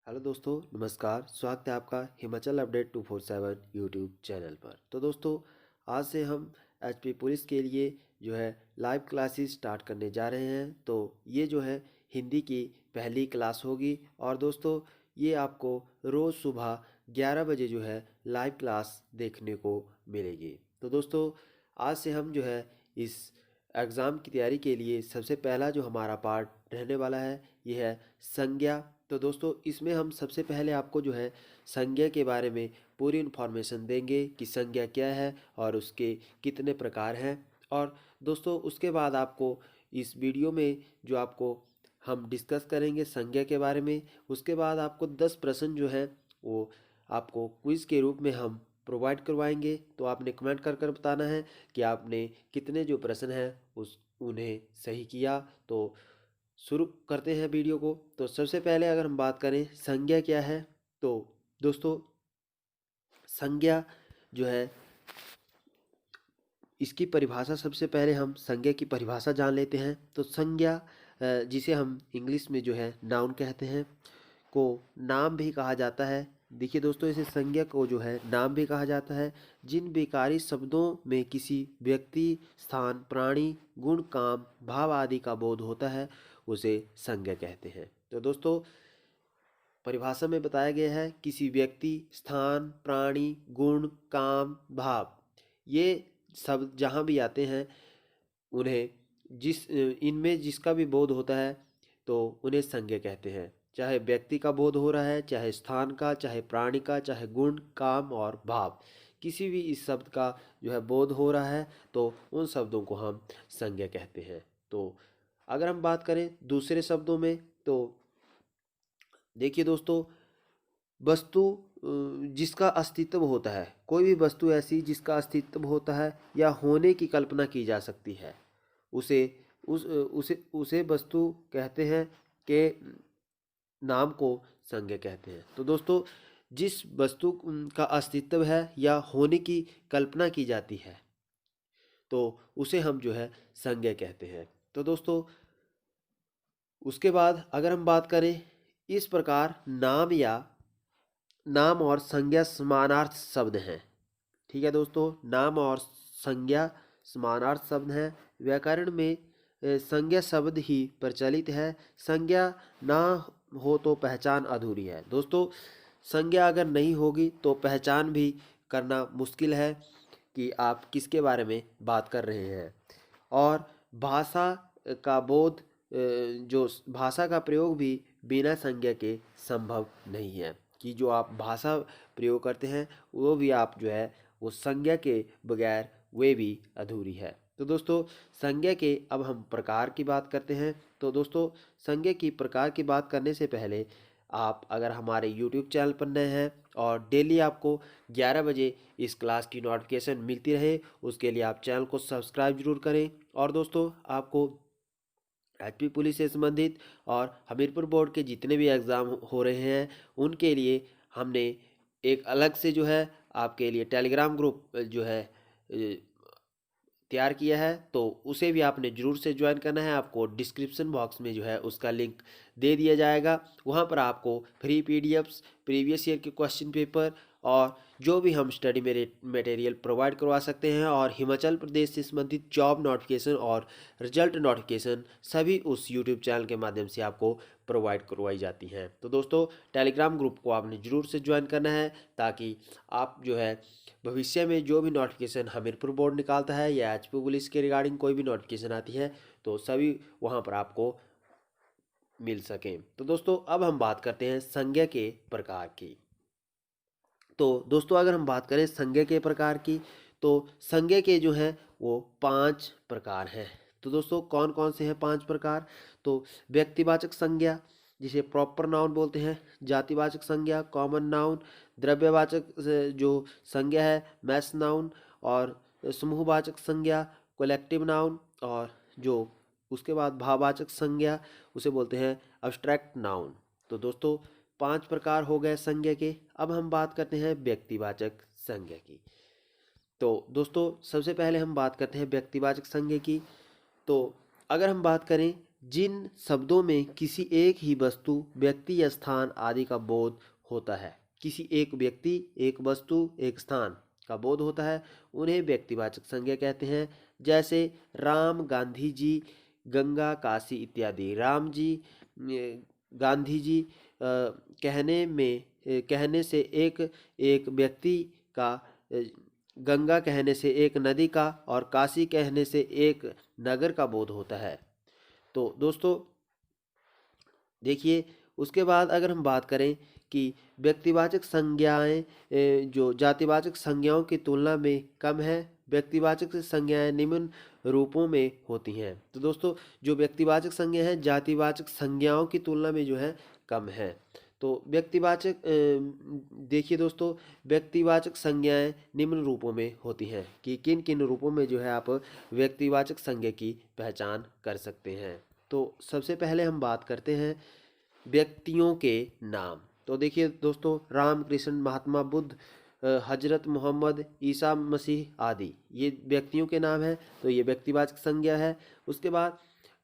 Hello दोस्तों, नमस्कार। स्वागत है आपका हिमाचल अपडेट 247 यूट्यूब चैनल पर। तो दोस्तों, आज से हम एचपी पुलिस के लिए जो है लाइव क्लासेस स्टार्ट करने जा रहे हैं। तो ये जो है हिंदी की पहली क्लास होगी और दोस्तों ये आपको रोज़ सुबह 11 बजे जो है लाइव क्लास देखने को मिलेगी। तो दोस्तों, आज से हम जो है इस एग्ज़ाम की तैयारी के लिए सबसे पहला जो हमारा पार्ट रहने वाला है ये है संज्ञा। तो दोस्तों, इसमें हम सबसे पहले आपको जो है संज्ञा के बारे में पूरी इन्फॉर्मेशन देंगे कि संज्ञा क्या है और उसके कितने प्रकार हैं। और दोस्तों, उसके बाद आपको इस वीडियो में जो आपको हम डिस्कस करेंगे संज्ञा के बारे में, उसके बाद आपको 10 प्रश्न जो है वो आपको क्विज़ के रूप में हम प्रोवाइड करवाएंगे। तो आपने कमेंट कर कर बताना है कि आपने कितने जो प्रश्न हैं उस उन्हें सही किया। तो शुरू करते हैं वीडियो को। तो सबसे पहले अगर हम बात करें संज्ञा क्या है, तो दोस्तों संज्ञा जो है इसकी परिभाषा सबसे पहले हम संज्ञा की परिभाषा जान लेते हैं। तो संज्ञा जिसे हम इंग्लिश में जो है नाउन कहते हैं, को नाम भी कहा जाता है। देखिए दोस्तों, इसे संज्ञा को जो है नाम भी कहा जाता है। जिन विकारी शब्दों में किसी व्यक्ति, स्थान, प्राणी, गुण, काम, भाव आदि का बोध होता है उसे संज्ञा कहते हैं। तो दोस्तों, परिभाषा में बताया गया है किसी व्यक्ति, स्थान, प्राणी, गुण, काम, भाव, ये शब्द जहाँ भी आते हैं उन्हें इनमें जिसका भी बोध होता है तो उन्हें संज्ञा कहते हैं। चाहे व्यक्ति का बोध हो रहा है, चाहे स्थान का, चाहे प्राणी का, चाहे गुण, काम और भाव, किसी भी इस शब्द का जो है बोध हो रहा है तो उन शब्दों को हम संज्ञा कहते हैं। तो अगर हम बात करें दूसरे शब्दों में, तो देखिए दोस्तों, वस्तु जिसका अस्तित्व होता है, कोई भी वस्तु ऐसी जिसका अस्तित्व होता है या होने की कल्पना की जा सकती है, उसे उसे वस्तु कहते हैं के नाम को संज्ञा कहते हैं। तो दोस्तों, जिस वस्तु का अस्तित्व है या होने की कल्पना की जाती है तो उसे हम जो है संज्ञा कहते हैं। तो दोस्तों, उसके बाद अगर हम बात करें, इस प्रकार नाम और संज्ञा समानार्थ शब्द हैं। ठीक है दोस्तों, नाम और संज्ञा समानार्थ शब्द हैं। व्याकरण में संज्ञा शब्द ही प्रचलित है। संज्ञा ना हो तो पहचान अधूरी है। दोस्तों, संज्ञा अगर नहीं होगी तो पहचान भी करना मुश्किल है कि आप किसके बारे में बात कर रहे हैं। और भाषा का बोध, जो भाषा का प्रयोग भी बिना संज्ञा के संभव नहीं है, कि जो आप भाषा प्रयोग करते हैं वो भी आप जो है वो संज्ञा के बगैर वे भी अधूरी है। तो दोस्तों, संज्ञा के अब हम प्रकार की बात करते हैं। तो दोस्तों, संज्ञा की प्रकार की बात करने से पहले आप अगर हमारे YouTube चैनल पर नए हैं और डेली आपको 11 बजे इस क्लास की नोटिफिकेशन मिलती रहे, उसके लिए आप चैनल को सब्सक्राइब जरूर करें। और दोस्तों, आपको एचपी पुलिस से संबंधित और हमीरपुर बोर्ड के जितने भी एग्ज़ाम हो रहे हैं उनके लिए हमने एक अलग से जो है आपके लिए टेलीग्राम ग्रुप जो है तैयार किया है। तो उसे भी आपने ज़रूर से ज्वाइन करना है। आपको डिस्क्रिप्शन बॉक्स में जो है उसका लिंक दे दिया जाएगा। वहाँ पर आपको फ्री पीडीएफ्स, प्रीवियस ईयर के क्वेश्चन पेपर और जो भी हम स्टडी मटेरियल प्रोवाइड करवा सकते हैं और हिमाचल प्रदेश से संबंधित जॉब नोटिफिकेशन और रिजल्ट नोटिफिकेशन सभी उस यूट्यूब चैनल के माध्यम से आपको प्रोवाइड करवाई जाती हैं। तो दोस्तों, टेलीग्राम ग्रुप को आपने ज़रूर से ज्वाइन करना है ताकि आप जो है भविष्य में जो भी नोटिफिकेशन हमीरपुर बोर्ड निकालता है या एचपी पुलिस के रिगार्डिंग कोई भी नोटिफिकेशन आती है तो सभी वहाँ पर आपको मिल सकें। तो दोस्तों, अब हम बात करते हैं संज्ञा के प्रकार की। तो दोस्तों, अगर हम बात करें संज्ञा के प्रकार की, तो संज्ञा के जो हैं वो 5 प्रकार हैं। तो दोस्तों, कौन कौन से हैं 5 प्रकार? तो व्यक्तिवाचक संज्ञा जिसे प्रॉपर नाउन बोलते हैं, जातिवाचक संज्ञा कॉमन नाउन, द्रव्यवाचक जो संज्ञा है मैस नाउन, और समूहवाचक संज्ञा कलेक्टिव नाउन, और जो उसके बाद भाववाचक संज्ञा उसे बोलते हैं अब्स्ट्रैक्ट नाउन। तो दोस्तों, 5 प्रकार हो गए संज्ञा के। अब हम बात करते हैं व्यक्तिवाचक संज्ञा की। तो दोस्तों, सबसे पहले हम बात करते हैं व्यक्तिवाचक संज्ञा की। तो अगर हम बात करें जिन शब्दों में किसी एक ही वस्तु, व्यक्ति या स्थान आदि का बोध होता है। किसी एक व्यक्ति, एक वस्तु, एक स्थान का बोध होता है, उन्हें व्यक्तिवाचक संज्ञा कहते हैं। जैसे राम, गांधी जी, गंगा, काशी इत्यादि। राम जी, गांधी जी कहने से एक एक व्यक्ति का, गंगा कहने से एक नदी का और काशी कहने से एक नगर का बोध होता है। तो दोस्तों देखिए, उसके बाद अगर हम बात करें कि व्यक्तिवाचक संज्ञाएं जो जातिवाचक संज्ञाओं की तुलना में कम है, व्यक्तिवाचक संज्ञाएं निम्न रूपों में होती हैं। तो दोस्तों जो व्यक्तिवाचक संज्ञा है जातिवाचक संज्ञाओं की तुलना में जो है कम है। तो व्यक्तिवाचक देखिए दोस्तों, व्यक्तिवाचक संज्ञाएं निम्न रूपों में होती हैं कि किन किन रूपों में जो है आप व्यक्तिवाचक संज्ञा की पहचान कर सकते हैं। तो सबसे पहले हम बात करते हैं व्यक्तियों के नाम। तो देखिए दोस्तों, राम, कृष्ण, महात्मा बुद्ध, हजरत मोहम्मद, ईसा मसीह आदि ये व्यक्तियों के नाम हैं। तो ये व्यक्तिवाचक संज्ञा है। उसके बाद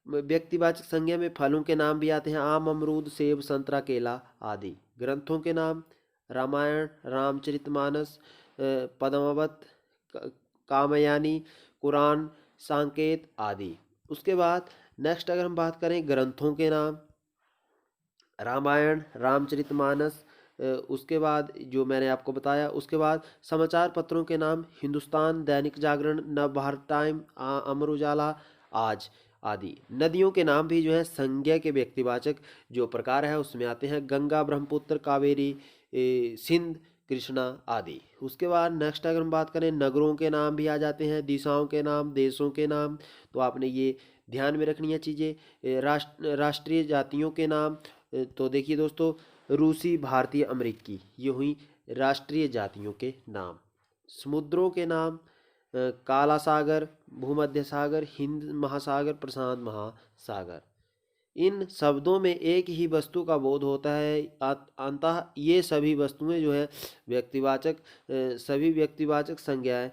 व्यक्तिवाचक संज्ञा में फलों के नाम भी आते हैं। आम, अमरूद, सेब, संतरा, केला आदि। ग्रंथों के नाम रामायण, रामचरितमानस, पद्मावत, कामयानी, कुरान, सांकेत आदि। उसके बाद नेक्स्ट अगर हम बात करें ग्रंथों के नाम, रामायण, रामचरितमानस, उसके बाद जो मैंने आपको बताया। उसके बाद समाचार पत्रों के नाम हिंदुस्तान, दैनिक जागरण, नव भारत टाइम, अमर उजाला, आज आदि। नदियों के नाम भी जो है संज्ञा के व्यक्तिवाचक जो प्रकार है उसमें आते हैं। गंगा, ब्रह्मपुत्र, कावेरी, सिंध, कृष्णा आदि। उसके बाद नेक्स्ट अगर हम बात करें नगरों के नाम भी आ जाते हैं, दिशाओं के नाम, देशों के नाम। तो आपने ये ध्यान में रखनी है चीज़ें। राष्ट्रीय जातियों के नाम, तो देखिए दोस्तों, रूसी, भारतीय, अमेरिकी ये हुई राष्ट्रीय जातियों के नाम। समुद्रों के नाम, काला सागर, भूमध्य सागर, हिंद महासागर, प्रशांत महासागर। इन शब्दों में एक ही वस्तु का बोध होता है। अतः ये सभी वस्तुएं जो है व्यक्तिवाचक, सभी व्यक्तिवाचक संज्ञाएं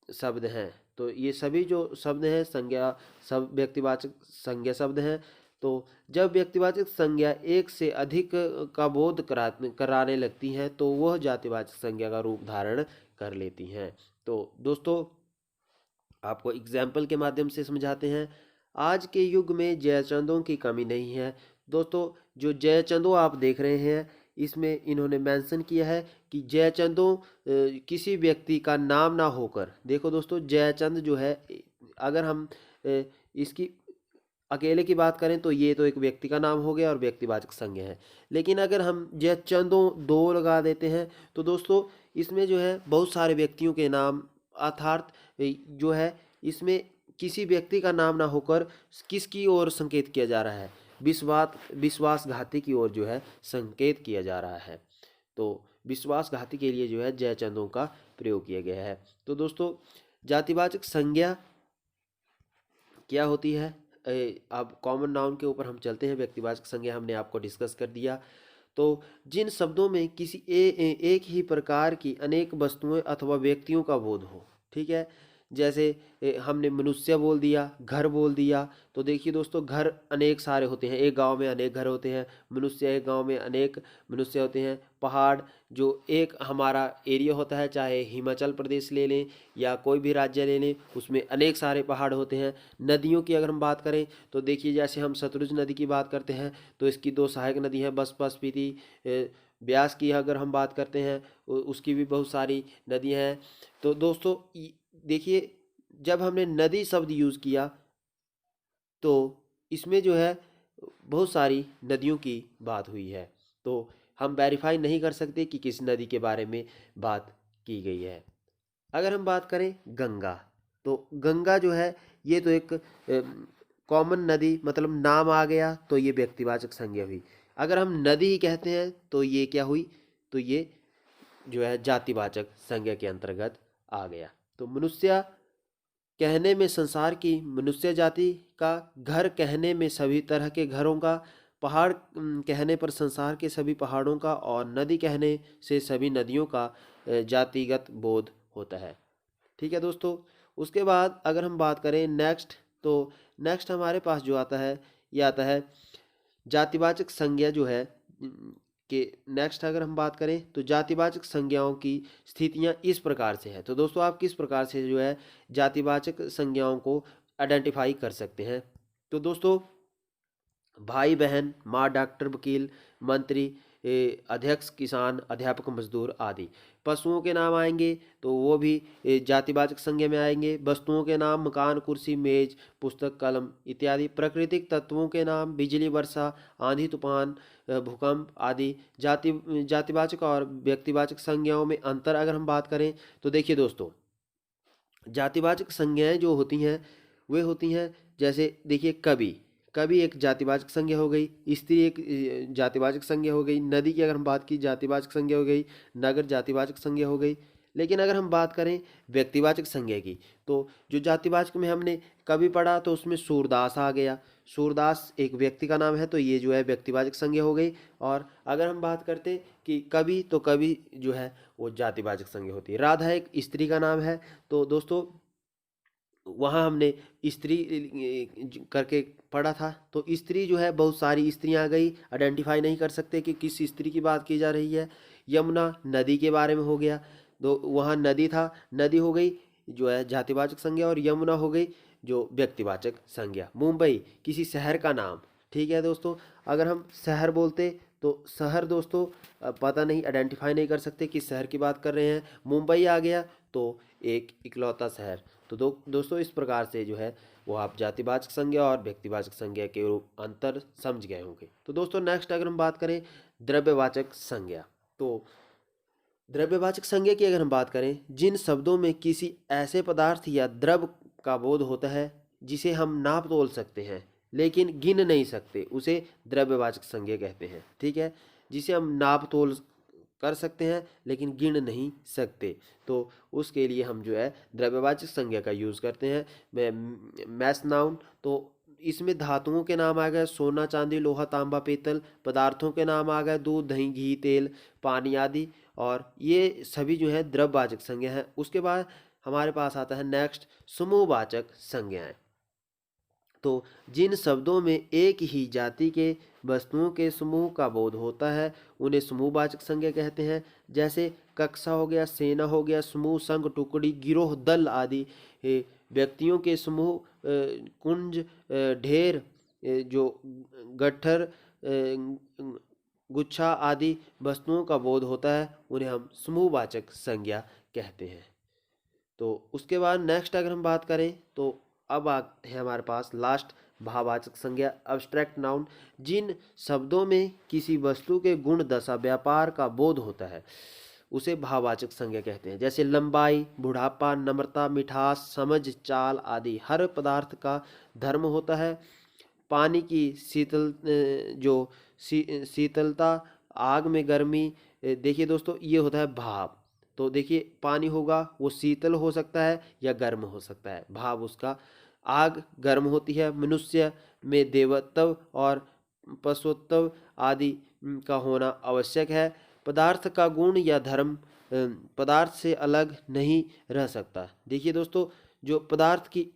शब्द हैं। तो ये सभी जो शब्द हैं संज्ञा सब व्यक्तिवाचक संज्ञा शब्द हैं। तो जब व्यक्तिवाचक संज्ञा एक से अधिक का बोध कराने लगती हैं तो वह जातिवाचक संज्ञा का रूप धारण कर लेती हैं। तो दोस्तों आपको एग्जाम्पल के माध्यम से समझाते हैं। आज के युग में जयचंदों की कमी नहीं है। दोस्तों जो जयचंदों आप देख रहे हैं इसमें इन्होंने मेंशन किया है कि जयचंदों किसी व्यक्ति का नाम ना होकर, देखो दोस्तों जयचंद जो है, अगर हम इसकी अकेले की बात करें तो ये तो एक व्यक्ति का नाम हो गया और व्यक्तिवाचक संज्ञा है। लेकिन अगर हम जयचंदों दो लगा देते हैं तो दोस्तों इसमें जो है बहुत सारे व्यक्तियों के नाम, अर्थात जो है इसमें किसी व्यक्ति का नाम ना होकर किसकी ओर संकेत किया जा रहा है, विश्वासघाती की ओर जो है संकेत किया जा रहा है। तो विश्वासघाती के लिए जो है जयचंदों का प्रयोग किया गया है। तो दोस्तों जातिवाचक संज्ञा क्या होती है, अब कॉमन नाउन के ऊपर हम चलते हैं। व्यक्तिवाचक संज्ञा हमने आपको डिस्कस कर दिया। तो जिन शब्दों में किसी एक ही प्रकार की अनेक वस्तुएं अथवा व्यक्तियों का बोध हो, ठीक है। जैसे हमने मनुष्य बोल दिया, घर बोल दिया। तो देखिए दोस्तों घर अनेक सारे होते हैं, एक गांव में अनेक घर होते हैं। मनुष्य, एक गांव में अनेक मनुष्य होते हैं। पहाड़ जो एक हमारा एरिया होता है, चाहे हिमाचल प्रदेश ले लें या कोई भी राज्य ले लें, उसमें अनेक सारे पहाड़ होते हैं। नदियों की अगर हम बात करें तो देखिए जैसे हम सतलुज नदी की बात करते हैं तो इसकी दो सहायक नदी हैं, बसपा, स्पीति। ब्यास की अगर हम बात करते हैं उसकी भी बहुत सारी नदियाँ हैं। तो दोस्तों देखिए जब हमने नदी शब्द यूज़ किया तो इसमें जो है बहुत सारी नदियों की बात हुई है। तो हम वेरीफाई नहीं कर सकते कि किस नदी के बारे में बात की गई है। अगर हम बात करें गंगा, तो गंगा जो है ये तो एक कॉमन नदी, मतलब नाम आ गया तो ये व्यक्तिवाचक संज्ञा हुई। अगर हम नदी ही कहते हैं तो ये क्या हुई, तो ये जो है जातिवाचक संज्ञा के अंतर्गत आ गया। तो मनुष्य कहने में संसार की मनुष्य जाति का, घर कहने में सभी तरह के घरों का, पहाड़ कहने पर संसार के सभी पहाड़ों का, और नदी कहने से सभी नदियों का जातिगत बोध होता है। ठीक है दोस्तों। उसके बाद अगर हम बात करें नेक्स्ट, तो नेक्स्ट हमारे पास जो आता है ये आता है। जातिवाचक संज्ञा जो है कि नेक्स्ट अगर हम बात करें तो जातिवाचक संज्ञाओं की स्थितियां इस प्रकार से है। तो दोस्तों आप किस प्रकार से जो है जातिवाचक संज्ञाओं को आइडेंटिफाई कर सकते हैं। तो दोस्तों भाई बहन, माँ, डॉक्टर, वकील, मंत्री, अध्यक्ष, किसान, अध्यापक, मजदूर आदि। पशुओं के नाम आएंगे तो वो भी जातिवाचक संज्ञा में आएंगे। वस्तुओं के नाम मकान, कुर्सी, मेज, पुस्तक, कलम इत्यादि। प्राकृतिक तत्वों के नाम बिजली, वर्षा, आंधी, तूफान, भूकंप आदि। जातिवाचक और व्यक्तिवाचक संज्ञाओं में अंतर अगर हम बात करें तो देखिए दोस्तों, जातिवाचक संज्ञाएं जो होती हैं वे होती हैं, जैसे देखिए कवि, कवि एक जातिवाचक संज्ञा हो गई। स्त्री एक जातिवाचक संज्ञा हो गई। नदी की अगर हम बात की जातिवाचक संज्ञा हो गई। नगर जातिवाचक संज्ञा हो गई। लेकिन अगर हम बात करें व्यक्तिवाचक संज्ञा की, तो जो जातिवाचक में हमने कवि पढ़ा तो उसमें सूरदास आ गया। सूरदास एक व्यक्ति का नाम है, तो ये जो है व्यक्तिवाचक संज्ञा हो गई। और अगर हम बात करते कि कवि, तो कवि जो है वो जातिवाचक संज्ञा होती है। राधा एक स्त्री का नाम है, तो दोस्तों वहाँ हमने स्त्री करके पढ़ा था। तो स्त्री जो है बहुत सारी स्त्रियां आ गई, आइडेंटिफाई नहीं कर सकते कि किस स्त्री की बात की जा रही है। यमुना नदी के बारे में हो गया, तो वहाँ नदी था, नदी हो गई जो है जातिवाचक संज्ञा, और यमुना हो गई जो व्यक्तिवाचक संज्ञा। मुंबई किसी शहर का नाम, ठीक है दोस्तों। अगर हम शहर बोलते तो शहर दोस्तों पता नहीं, आइडेंटिफाई नहीं कर सकते किस शहर की बात कर रहे हैं। मुंबई आ गया तो एक इकलौता शहर। तो दोस्तों इस प्रकार से जो है वो आप जातिवाचक संज्ञा और व्यक्तिवाचक संज्ञा के अंतर समझ गए होंगे। तो दोस्तों नेक्स्ट अगर हम बात करें द्रव्यवाचक संज्ञा, तो द्रव्यवाचक संज्ञा की अगर हम बात करें, जिन शब्दों में किसी ऐसे पदार्थ या द्रव का बोध होता है जिसे हम नाप तोल सकते हैं लेकिन गिन नहीं सकते, उसे द्रव्यवाचक संज्ञा कहते हैं। ठीक है, जिसे हम नाप तोल कर सकते हैं लेकिन गिन नहीं सकते, तो उसके लिए हम जो है द्रव्यवाचक संज्ञा का यूज़ करते हैं। मैस नाउन, तो इसमें धातुओं के नाम आ गए सोना, चांदी, लोहा, तांबा, पीतल। पदार्थों के नाम आ गए दूध, दही, घी, तेल, पानी आदि। और ये सभी जो है द्रव्यवाचक संज्ञा है। उसके बाद हमारे पास आता है नेक्स्ट समूहवाचक संज्ञाएं। तो जिन शब्दों में एक ही जाति के वस्तुओं के समूह का बोध होता है उन्हें समूहवाचक संज्ञा कहते हैं। जैसे कक्षा हो गया, सेना हो गया, समूह, संघ, टुकड़ी, गिरोह, दल आदि। व्यक्तियों के समूह, कुंज, ढेर, जो गट्ठर, गुच्छा आदि वस्तुओं का बोध होता है उन्हें हम समूहवाचक संज्ञा कहते हैं। तो उसके बाद नेक्स्ट अगर हम बात करें तो अब आते हैं हमारे पास लास्ट भाववाचक संज्ञा, अब्स्ट्रैक्ट नाउन। जिन शब्दों में किसी वस्तु के गुण, दशा, व्यापार का बोध होता है उसे भाववाचक संज्ञा कहते हैं। जैसे लंबाई, बुढ़ापा, नम्रता, मिठास, समझ, चाल आदि। हर पदार्थ का धर्म होता है। पानी की शीतलता, आग में गर्मी। देखिए दोस्तों ये होता है भाव। तो देखिए पानी होगा वो शीतल हो सकता है या गर्म हो सकता है, भाव उसका। आग गर्म होती है। मनुष्य में देवत्व और पशुत्व आदि का होना आवश्यक है। पदार्थ का गुण या धर्म पदार्थ से अलग नहीं रह सकता। देखिए दोस्तों जो पदार्थ की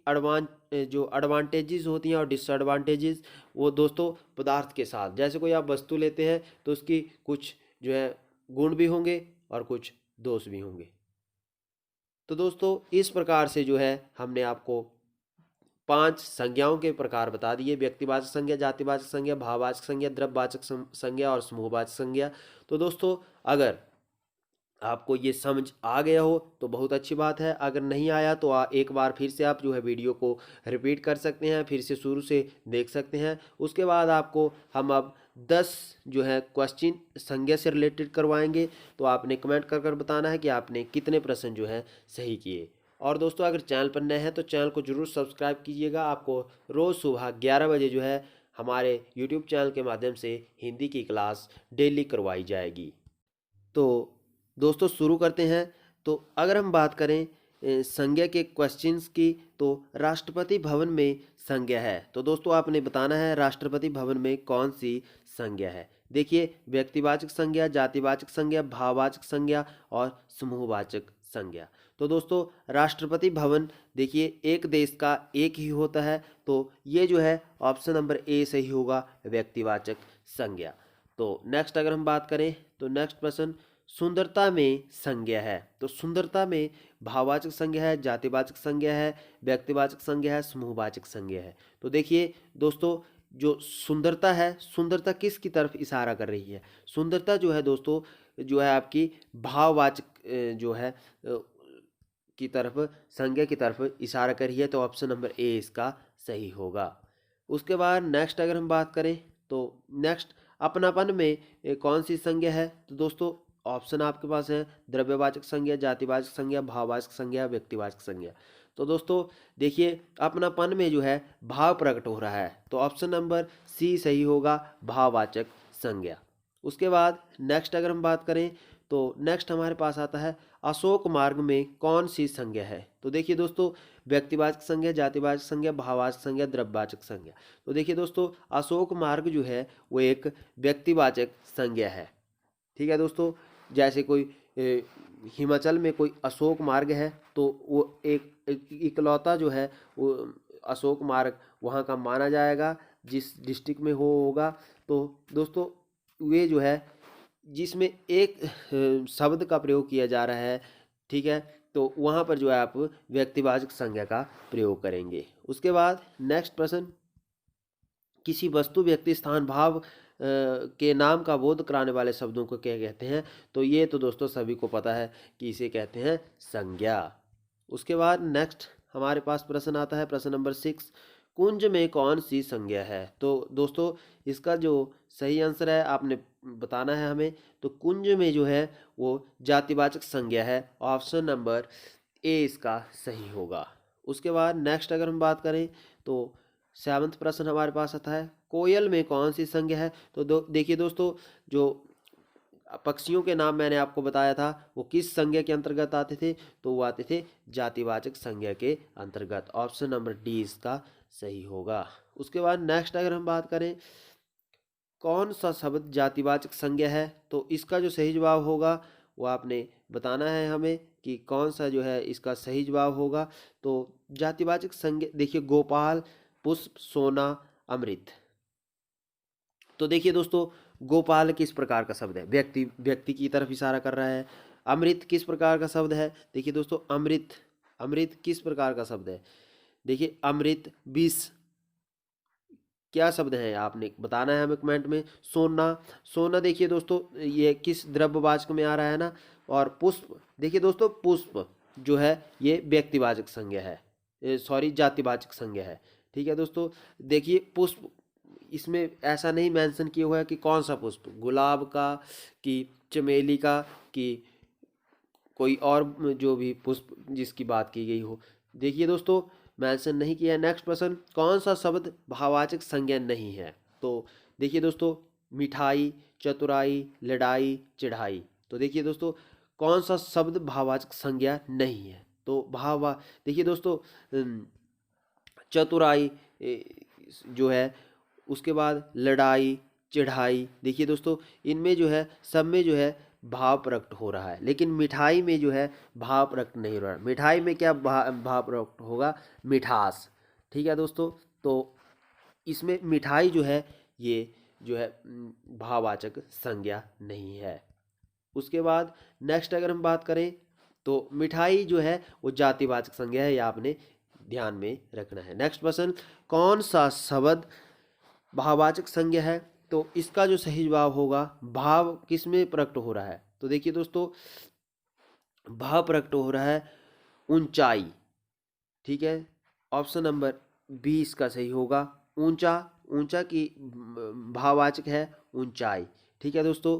जो एडवांटेजेस होती हैं और डिसएडवांटेजेस, वो दोस्तों पदार्थ के साथ, जैसे कोई आप वस्तु लेते हैं तो उसकी कुछ जो है गुण भी होंगे और कुछ दोष भी होंगे। तो दोस्तों इस प्रकार से जो है हमने आपको 5 संज्ञाओं के प्रकार बता दिए: व्यक्तिवाचक संज्ञा, जातिवाचक संज्ञा, भाववाचक संज्ञा, द्रव्यवाचक संज्ञा और समूहवाचक संज्ञा। तो दोस्तों अगर आपको ये समझ आ गया हो तो बहुत अच्छी बात है। अगर नहीं आया तो एक बार फिर से आप जो है वीडियो को रिपीट कर सकते हैं, फिर से शुरू से देख सकते हैं। उसके बाद आपको हम अब 10 जो है क्वेश्चन संज्ञा से रिलेटेड करवाएंगे, तो आपने कमेंट कर कर बताना है कि आपने कितने प्रश्न जो है सही किए। और दोस्तों अगर चैनल पर नए हैं तो चैनल को जरूर सब्सक्राइब कीजिएगा। आपको रोज़ सुबह 11 बजे जो है हमारे यूट्यूब चैनल के माध्यम से हिंदी की क्लास डेली करवाई जाएगी। तो दोस्तों शुरू करते हैं। तो अगर हम बात करें संज्ञा के क्वेश्चंस की, तो राष्ट्रपति भवन में संज्ञा है, तो दोस्तों आपने बताना है राष्ट्रपति भवन में कौन सी संज्ञा है। देखिए व्यक्तिवाचक संज्ञा, जातिवाचक संज्ञा, भाववाचक संज्ञा और समूहवाचक संज्ञा। तो दोस्तों राष्ट्रपति भवन देखिए एक देश का एक ही होता है, तो ये जो है ऑप्शन नंबर ए सही होगा, व्यक्तिवाचक संज्ञा। तो नेक्स्ट अगर हम बात करें तो नेक्स्ट प्रश्न, सुंदरता में संज्ञा है। तो सुंदरता में भाववाचक संज्ञा है, जातिवाचक संज्ञा है, व्यक्तिवाचक संज्ञा है, समूहवाचक संज्ञा है। तो देखिए दोस्तों जो सुंदरता है, सुंदरता किसकी तरफ इशारा कर रही है? सुंदरता जो है दोस्तों जो है आपकी भाववाचक जो है की तरफ, संज्ञा की तरफ इशारा कर रही है, तो ऑप्शन नंबर ए इसका सही होगा। उसके बाद नेक्स्ट अगर हम बात करें तो नेक्स्ट अपनापन में कौन सी संज्ञा है? तो दोस्तों ऑप्शन आपके पास है द्रव्यवाचक संज्ञा, जातिवाचक संज्ञा, भाववाचक संज्ञा, व्यक्तिवाचक संज्ञा। तो दोस्तों देखिए अपनापन में जो है भाव प्रकट हो रहा है, तो ऑप्शन नंबर सी सही होगा, भाववाचक संज्ञा। उसके बाद नेक्स्ट अगर हम बात करें तो नेक्स्ट हमारे पास आता है अशोक मार्ग में कौन सी संज्ञा है? तो देखिए दोस्तों व्यक्तिवाचक संज्ञा, जातिवाचक संज्ञा, भाववाचक संज्ञा, द्रव्यवाचक संज्ञा। तो देखिए दोस्तों अशोक मार्ग जो है वो एक व्यक्तिवाचक संज्ञा है। ठीक है दोस्तों, जैसे कोई हिमाचल में कोई अशोक मार्ग है तो वो एक इकलौता जो है वो अशोक मार्ग वहाँ का माना जाएगा जिस डिस्ट्रिक्ट में होगा। तो दोस्तों वे जो है जिसमें एक शब्द का प्रयोग किया जा रहा है, ठीक है, तो वहाँ पर जो है आप व्यक्तिवाचक संज्ञा का प्रयोग करेंगे। उसके बाद नेक्स्ट प्रश्न, किसी वस्तु, व्यक्ति, स्थान, भाव के नाम का बोध कराने वाले शब्दों को क्या कहते हैं? तो ये तो दोस्तों सभी को पता है कि इसे कहते हैं संज्ञा। उसके बाद नेक्स्ट हमारे पास प्रश्न आता है प्रश्न नंबर 6, कुंज में कौन सी संज्ञा है? तो दोस्तों इसका जो सही आंसर है आपने बताना है हमें। तो कुंज में जो है वो जातिवाचक संज्ञा है, ऑप्शन नंबर ए इसका सही होगा। उसके बाद नेक्स्ट अगर हम बात करें तो 7वां प्रश्न हमारे पास आता है, कोयल में कौन सी संज्ञा है? तो देखिए दोस्तों जो पक्षियों के नाम मैंने आपको बताया था वो किस संज्ञा के अंतर्गत आते थे? तो वो आते थे जातिवाचक संज्ञा के अंतर्गत, ऑप्शन नंबर डी इसका सही होगा। उसके बाद नेक्स्ट अगर हम बात करें कौन सा शब्द जातिवाचक संज्ञा है? तो इसका जो सही जवाब होगा वो आपने बताना है हमें कि कौन सा जो है इसका सही जवाब होगा। तो जातिवाचक संज्ञा देखिए गोपाल, पुष्प, सोना, अमृत। तो देखिए दोस्तों गोपाल किस प्रकार का शब्द है? व्यक्ति की तरफ इशारा कर रहा है। अमृत किस प्रकार का शब्द है? देखिए दोस्तों अमृत किस प्रकार का शब्द है? देखिए अमृत, विष, क्या शब्द है आपने बताना है हमें कमेंट में। सोना देखिए दोस्तों ये किस द्रव्यवाचक में आ रहा है ना। और पुष्प देखिए दोस्तों पुष्प जो है ये व्यक्तिवाचक संज्ञा है, सॉरी जातिवाचक संज्ञा है। ठीक है दोस्तों, देखिए पुष्प इसमें ऐसा नहीं मेंशन किया हुआ है कि कौन सा पुष्प, गुलाब का कि चमेली का कि कोई और जो भी पुष्प जिसकी बात की गई हो। देखिए दोस्तों मेंशन नहीं किया है। नेक्स्ट प्रश्न, कौन सा शब्द भाववाचक संज्ञा नहीं है? तो देखिए दोस्तों मिठाई, चतुराई, लड़ाई, चिढ़ाई। तो देखिए दोस्तों कौन सा शब्द भाववाचक संज्ञा नहीं है? तो देखिए दोस्तों चतुराई जो है, उसके बाद लड़ाई, चिढ़ाई। देखिए दोस्तों इनमें जो है सब में जो है भाव प्रकट हो रहा है, लेकिन मिठाई में जो है भाव प्रकट नहीं हो रहा है। मिठाई में क्या भाव प्रकट होगा? मिठास। ठीक है दोस्तों, तो इसमें मिठाई जो है ये जो है भाववाचक संज्ञा नहीं है। उसके बाद नेक्स्ट अगर हम बात करें तो मिठाई जो है वो जातिवाचक संज्ञा है, ये आपने ध्यान में रखना है। नेक्स्ट प्रश्न, कौन सा शब्द भाववाचक संज्ञा है? तो इसका जो सही जवाब होगा भाव किस में प्रकट हो रहा है? तो देखिए दोस्तों भाव प्रकट हो रहा है ऊंचाई। ठीक है, ऑप्शन नंबर बी इसका सही होगा, ऊंचा की भाववाचक है ऊंचाई। ठीक है दोस्तों,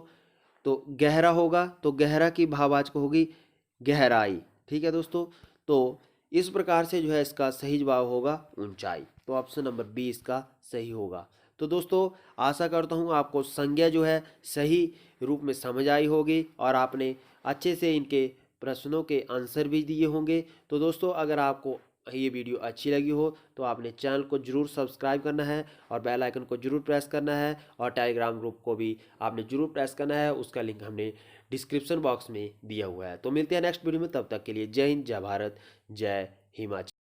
तो गहरा होगा तो गहरा की भाववाचक होगी गहराई। ठीक है दोस्तों, तो इस प्रकार से जो है इसका सही जवाब होगा ऊंचाई, तो ऑप्शन नंबर बी इसका सही होगा। तो दोस्तों आशा करता हूँ आपको संज्ञा जो है सही रूप में समझ आई होगी और आपने अच्छे से इनके प्रश्नों के आंसर भी दिए होंगे। तो दोस्तों अगर आपको ये वीडियो अच्छी लगी हो तो आपने चैनल को जरूर सब्सक्राइब करना है और बेल आइकन को जरूर प्रेस करना है, और टेलीग्राम ग्रुप को भी आपने जरूर प्रेस करना है, उसका लिंक हमने डिस्क्रिप्शन बॉक्स में दिया हुआ है। तो मिलते हैं नेक्स्ट वीडियो में, तब तक के लिए जय हिंद, जय भारत, जय हिमाचल।